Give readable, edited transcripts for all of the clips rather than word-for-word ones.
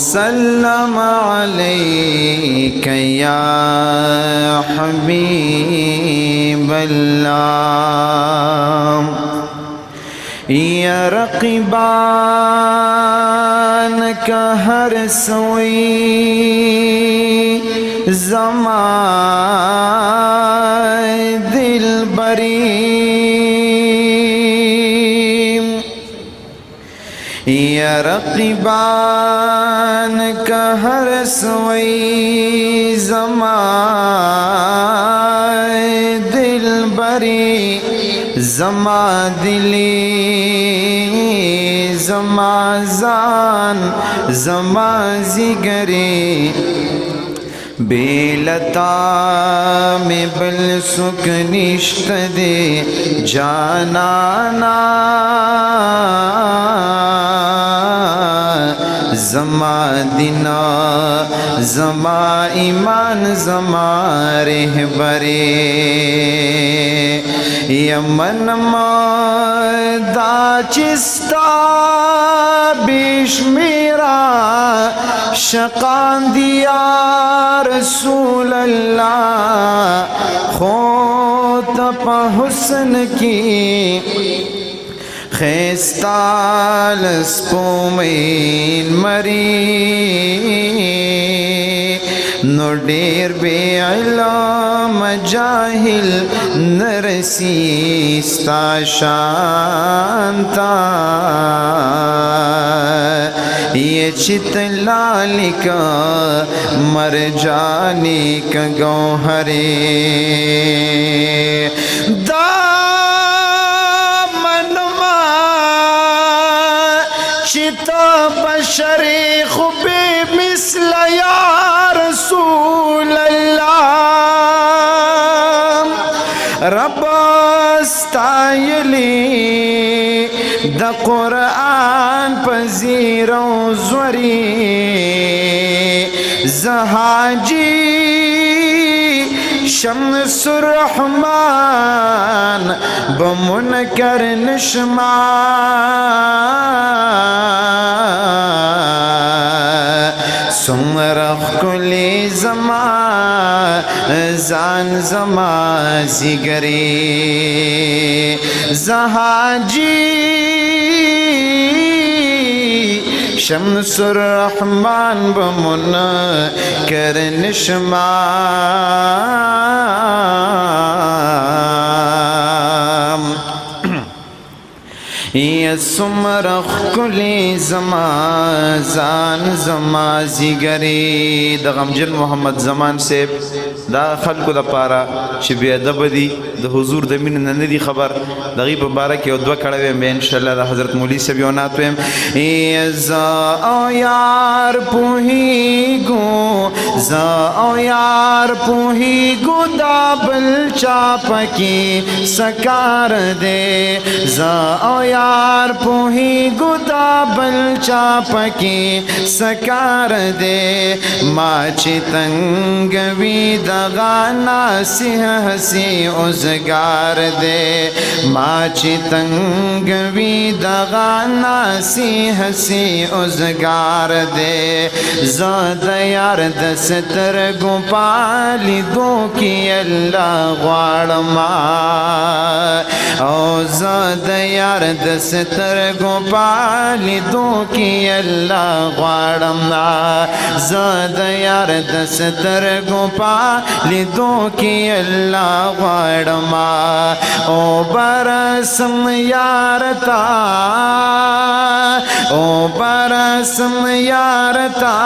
وسلم عليك يا حبيب الله يا رقیبان کا ہر سوئی زمائے دل بریم یا رقیبان کا ہر سوئی زمائے دل بری زما دلی زما زان زما زگری بیلتا میں بل سک نشت دے جانانا زما دینا زما ایمان زما رہبرے یمن دا چستا بیشمیرا شقان دیا رسول اللہ خود پا حسن کی خیستال سپومین مری نو ډیر بے علم جاہل نرسی ستا شانتا یہ چت لالکا مر جانے کا گوہرے چتا بشر خوب مثل یا رسول اللہ رب استایلی دا قرآن پذیر و زوری زہاجی شمس الرحمن بمنکر نشما سمرخ کلی زما زان زما زگری زہاجی شمس الرحمن بمنکر نشما یا سمرخ کلی زما زان زما زگری دا غمجن محمد زمان سیب دا خلقو دا پارا چی بیادب دی دا حضور دا من ندی خبر دا غیب مبارک یو دو کڑویم بے انشاءاللہ دا حضرت مولی سے بیوناتویم ای زا او یار پوہی گو زا او یار پوہی گو دا بل چاپکی سکار دے زا او یار پوہی گو دا بل چاپکی سکار دے ماچی تنگوی دا غانا سی حسی ازگار دے ماچی تنگوی دا غانا سی حسی ازگار دے زاد یار دستر گو پالی دو کی اللہ غوارما او زاد یار دستر گو پالی دو کی اللہ غوارما زاد یار دستر گو پالی دو کی اللہ غوارما او برسم یارتا او برسم یارتا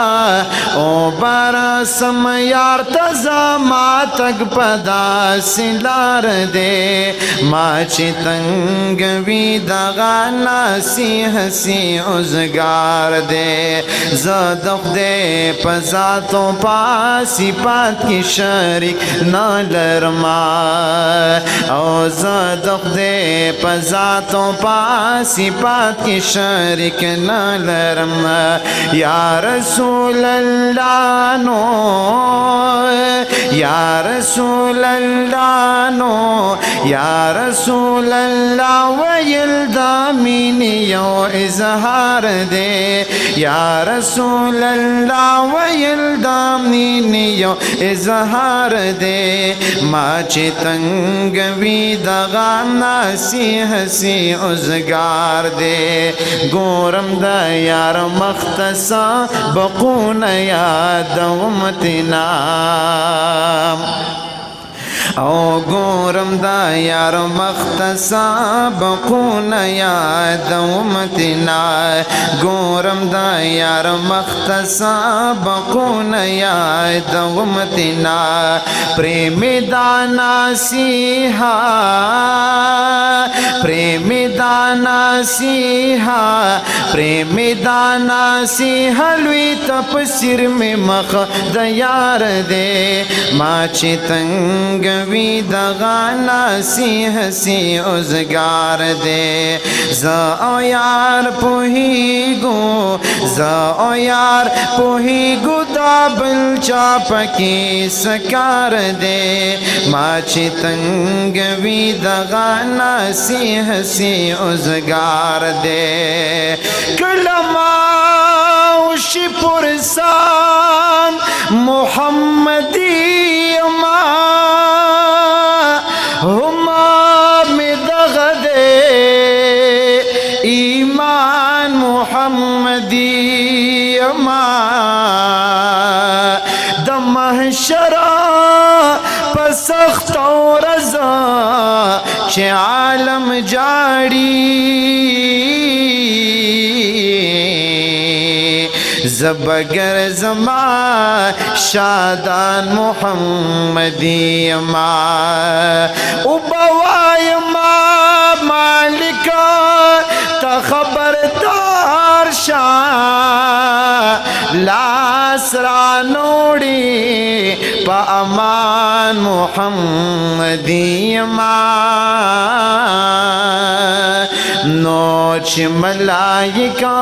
او برسم یارتا زما تک پدا سلار دے ماچی تنگوی دغانا سی حسی ازگار دے زدق دے پزاتوں پاسی پات کی شریک نالرما او زدق دے پزاتوں پاسی پات کی شریک نالرما یا رسول اللہ نو یا رسول اللہ نو یا رسول اللہ ویل دامین یو اظہار دے یا رسول اللہ ویل دامنین یو اظہار دے ما چی تنگ وی دغا ناسی حسی ازگار دے گورم دا یار مختصا بقون یاد امتنا او گورم دا یار مختصا بقون یاد امتنا گورم دا یار مختصا بقون یاد امتنا پریمی دانا سیحا پریمی دانا سیحا پریمی دانا سیحا لوی تپسیر میں مخ دا یار دے ما چی تنگ وی دغا ناسی حسی ازگار دے زا او یار پوہی گو زا او یار پوہی گو دا بل چاپکی سکار دے ما چی تنگ وی دغا ناسی حسی ازگار دے کلماوشی پرسان محمدی ما ہما میں دغدے ایمان محمدی اما دمحشرہ پسخت و رضا چھ عالم جاڑی زبگر زما شادان محمدی ما ابوائی ما مالکا تا خبردار شاہ لاس رانوڑی پا امان محمدی ما نوچ ملائکہ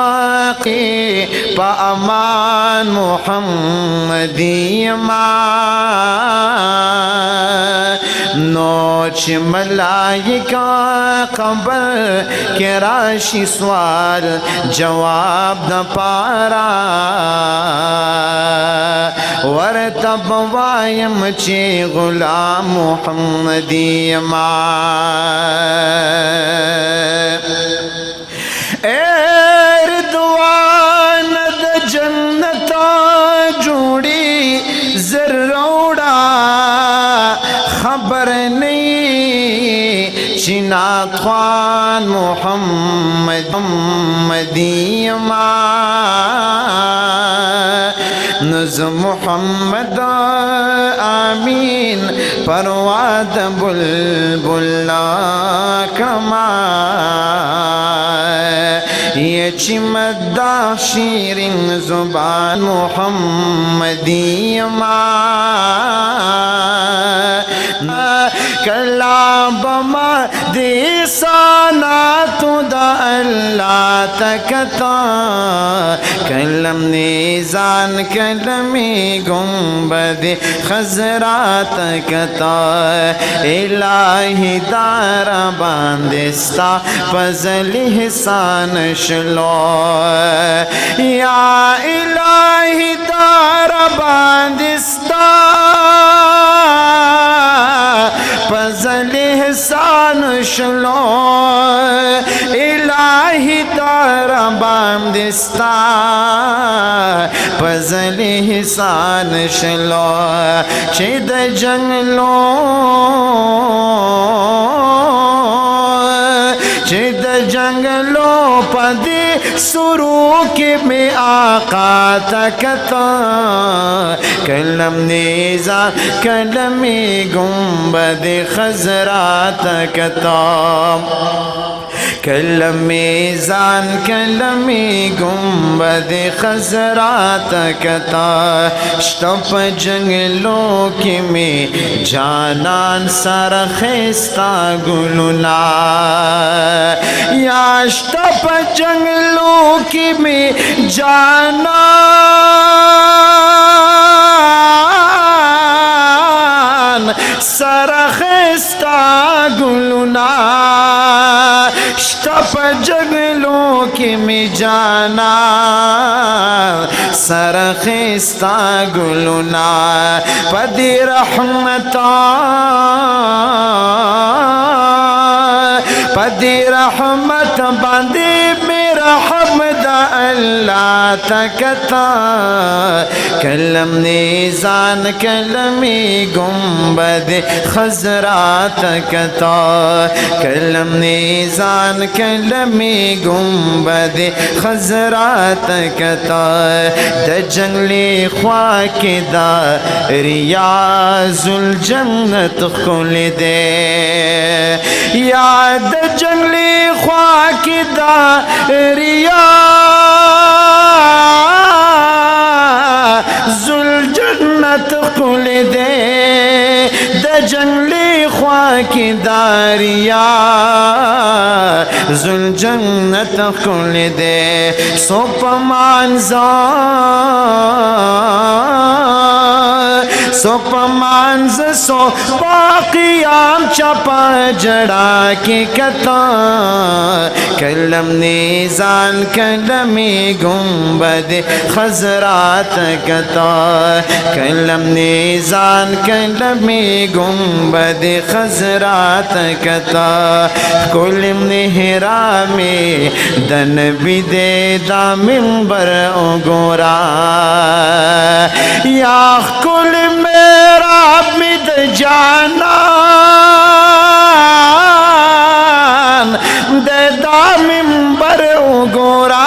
کی پا امان محمدی ما نوچ ملائکہ قبر کے راشی سوال جواب دا پارا ورتب وایم چی غلام محمدی ما اردوان دا جنتا جوڑی زروڑا خبر نہیں چنات خوان محمدی ما نز محمد آمین پرواد بلبل کرما یہ چمدہ شیرین زبان محمدی ما کلام بما دیسانا تو دا اللہ تکتا کلم نیزان کلمی گنبد خزرات کتا الہی دارا باندستا فضل حسان شلو یا الہی دارا باندستا فضل حسان شلو الہی دارا باندستا فضل حسان شلو چید جنگلو چید جنگلو پدی سروک میں آقا تکتا کلم نیزا کلمی گنبد خزرا تکتا کلم میزان کلمی گنبد خزرا تکتا شتپ جنگلوں کی میں جانان سرخستا گلنا یا شتپ جنگلوں کی میں جانان سرخستا گلنا शप जगलों की में जाना सरखिस्ता गुलुना पदी रहमता पदी रहमत बांधे मेरा हमद अल्लाह तकता कलम निजान कलमी गुंबद खजरा तकता कलम निजान कलमी गुंबद खजरा तकता द जंगली ख्वाकिदा रियाजुल जन्नत खुल दे याद जंगली ख्वाकिदा रियाजुल जन्नत खुल दे द जंगली ख्वाकिदा रियाजुल जन्नत खुल दे सोपमांज सो पाकियाम चपा जड़ा की कता कलम निजान कलमी गुंबद खजरात कता कलम निजान कलमी गुंबद खजरात कता कुलम निहरा में दन बिदे दा मिंबर गोरा या कुल मेरा मिद जाना देदा मिंबर गोरा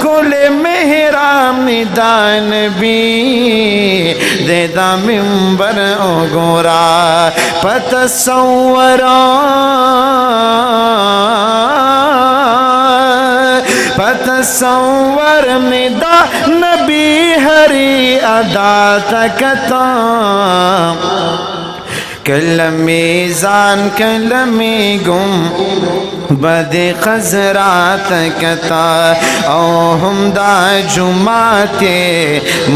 कुल मेरा मिदान भी देदा मिंबर गोरा पतसवरा पतसवर मिदा नबी हरी अदा तकता कलमीज़ान कलमी गुम बदे खजरात कता ओ हमदा जुमाते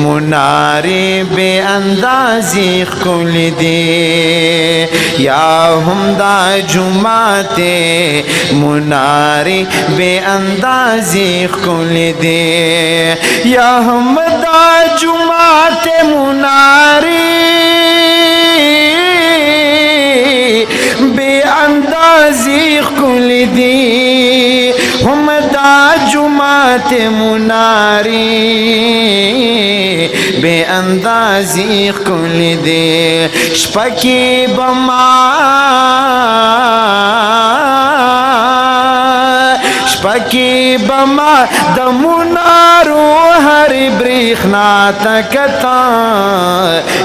मुनारे बेअंदाजी खुल दे या हमदा जुमाते मुनारे बेअंदाजी खुल दे या हमदा जुमाते मुनारे बेअंदाजी खुल दी हमदा जुमात मुनारी बेअंदाजी खुल दे शपकी बमा शपकी बमा दमुनारो हर ब्रिखना तकता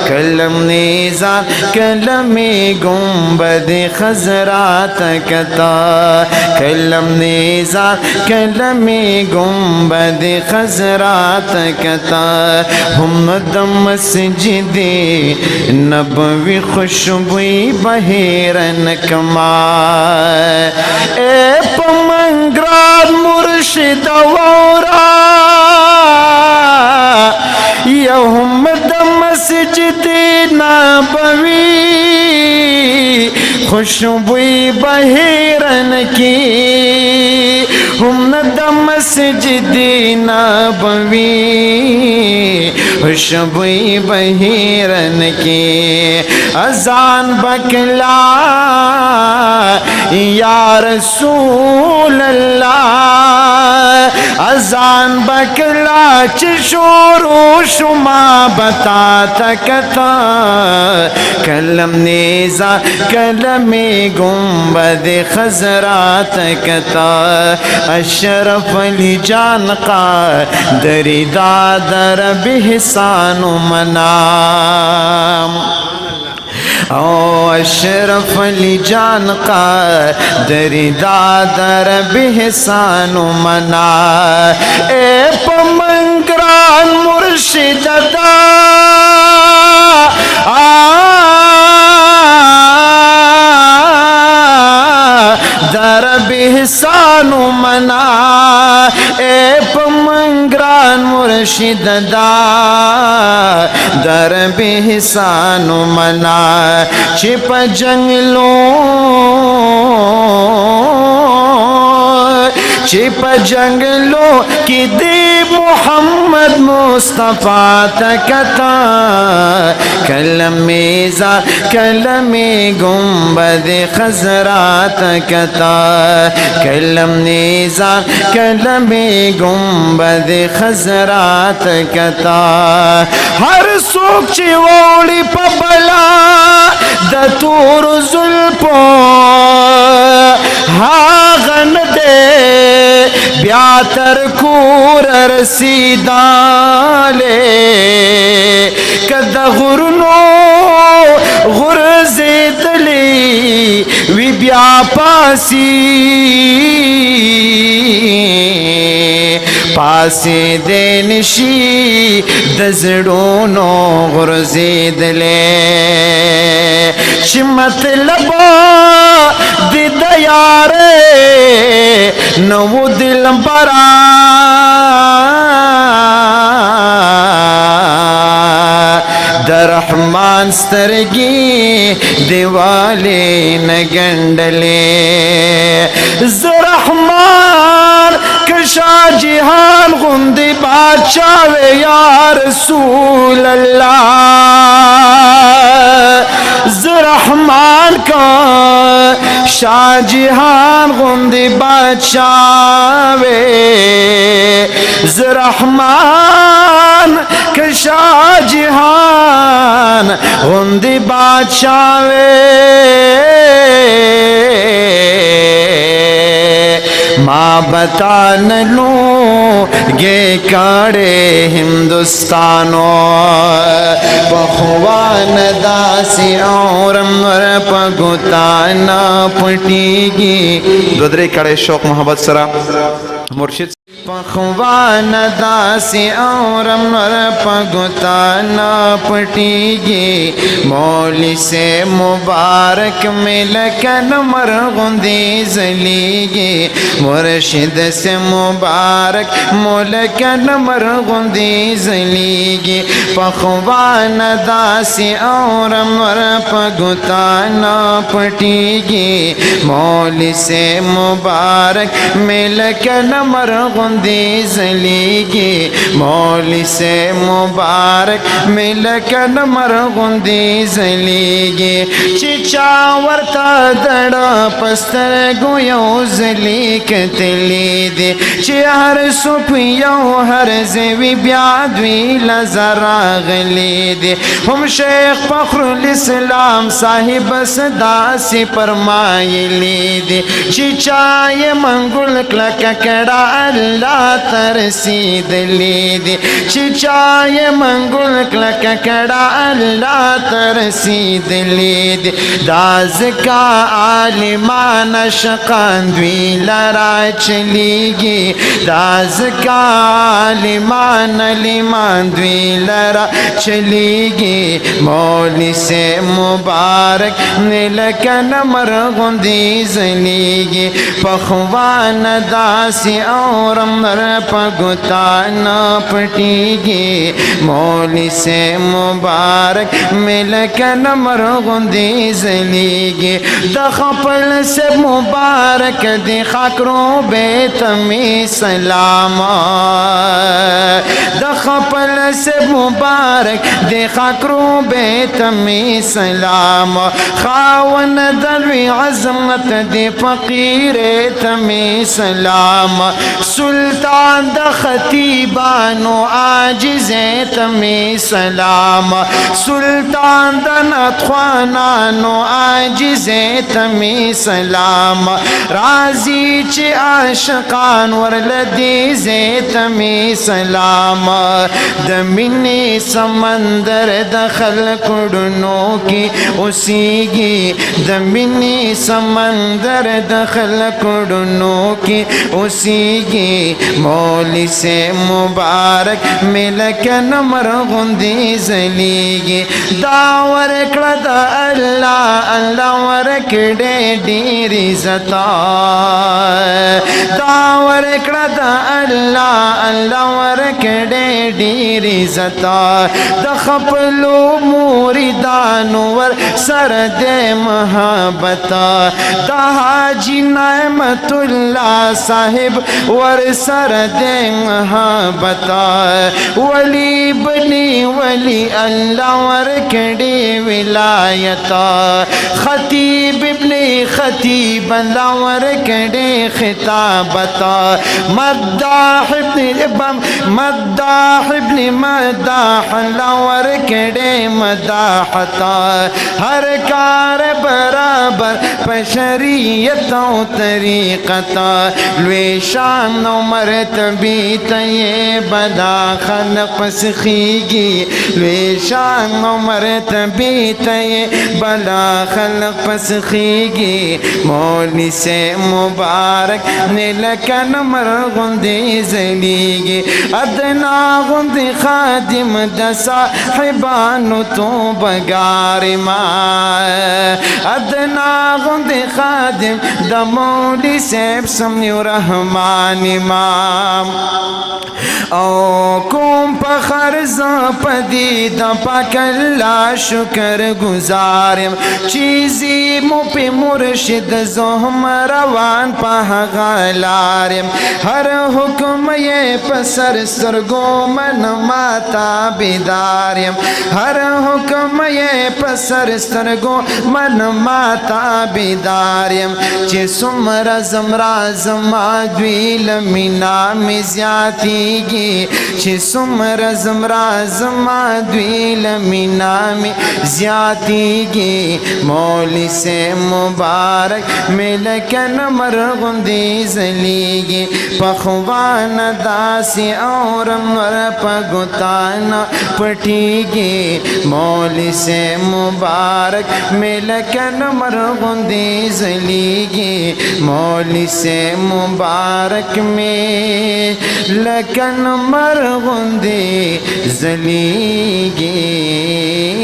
कलम निजान कलमी गुंबद खजरा तकता कलम निजान कलमी गुंबद खजरा तकता हमद मस्जिदे नबवी खुशबुई बहेरन कमा ए पमंगराद मुर्शिद वौरा यहुमद मस्जिद नबवी खुशबुई बहेरन की हमद मस्जिद नबवी खुशबुई बहेरन की अजान बकला या रसूल अल्लाह अजान बकला चशोरो शुमा बता तकता कलम नेजा कलमे गुंबद खजरा तकता अशरफ अली जान का दरिदा दर बिहसानु मनाम ओ अशरफ अली जान का दरिदा दर बिहसानु मना ए पमंगरान मुर्शिदा दर बिहसानु मना ए पमंगरान मुर्शिदा दर बिहसानु मना छिप जंगलों چپ جنگلو کی دی محمد مصطفیٰ تکتا کلمی زار کلمی گنبد خزرا تکتا کلمی زار کلمی گنبد خزرا تکتا ہر سوک چی ووڑی پا بلا دا تور زلپو ہاغن دے بیاتر کور رسیدالے کد غرنو غرزیدلی وی بیا پاسی پاسی دے نشی دزڑونو غرزیدلے چی مطلبا دی دیارے نو دل برا در رحمان سترگی دیوالی نگندلے زرحمان کشا جہان غندی بادشاہ یا رسول اللہ زرحمان کا شاہ جہان غندی بادشاہ زرحمان کا شاہ جہان غندی بادشاہ ماں بتا نلوں گے کاڑے ہندوستانو بخوان داسی اورم ور پگتانا پٹیگی دودرے کڑے شوق محبت سرا مرشد پخوان داسی اورم ور پگتانا پٹیگی مولی سے مبارک ملکن مرغندی زلیگی مرشد سے مبارک ملکن مرغندی زلیگی پخوان داسی اورم ور پگتانا پٹیگی مولی سے مبارک ملکن مرغندی زلیگی مولی سے مبارک ملکن مرغندی زلیگی چچا ورطا دڑا پستر گویو زلیک تلی دی چی ہر سپ یو ہر زیوی بیادوی لزرا غلی دی ہم شیخ فخر الاسلام صاحب صداسی پرمائلی دی چی چائے منگل کلک کڑا اللہ ترسید لی دی چی چائے منگل کلک کڑا اللہ ترسید لی دی داز کا عالمان شقاندوی لرا چلیگی داز کا عالمان لیماندوی لرا چلیگی مولی سے مبارک نلکن مرغندی زلیگی پخوان داسی اورم ور پگتانا پٹیگی مولی سے مبارک ملکن مرغندی زلیگی دخپل سے مبارک دی خاکروں بیت میں سلام دخپل سے مبارک دی خاکروں بیت میں سلام خاون دلوی عظمت دی فقیر تمی سلام سلطان د خطیبانو عاجز تمی سلام سلطان د نتخوانانو عاجز تمی سلام رازی چی عاشقان ورلدی زیتمی سلام دمینی سمندر دخل کڑنو کی اسیگی دمینی سمندر دخل کڑنو کی اسیگی मौली से मुबारक मिलकन मरगुंदी जलीगी दावर कद अल्लाह अल्लाह वर कड़े डीरी जता दावर कद अल्लाह अल्लाह वर कड़े डीरी जता दखपलो मुरीदानवर सरदे महाबता दहाजी नअमतुल्लाह साहिब वर सरदे महाबता वली बनी वली अल्लाह वर कड़ी विलायता खतीब इब्ने खतीब अल्लाह वर कड़ी खिताबता मद्दाह इब्ने मद्दाह अल्लाह वर कड़ी मदाहता हर कार बराबर पशरियतों तरीक़ता लुए शान मरतबी तये बदा खल्क़ सखीगी लुए शान मरतबी तये बदा खल्क़ सखीगी मौली से मुबारक नीलकन मरगुंदी जलीगी अदना गुंदी खादिम दसा हिबानु तो बगारी अदना गुंदी खादिम दमौली से समयु रहमान इमाम ओ कुम पखर्ज पदी दपकल्ला शुक्र गुजारिम चीज़ी मुपि मुर्शिद जोहम रवान पह गलारिम हर हुक्म ये पसर सरगो मन माता बिदारिम हर हुक्म ये पसर सरगो मन माता बिदारिम चे सुमर जमराज माद्वील मीना मिज्यातीगी चे सुमर जमराज माद्वील मीना में ज्यातीगी मौली से मुबारक मिलकन मरगुंदी जलीगी पखवान दासी और मर पगुताना पटीगी मौली से मुबारक मिलकन मरगुंदी जलीगी मौली से मुबारक में लकन मरगुंदी जलीगी।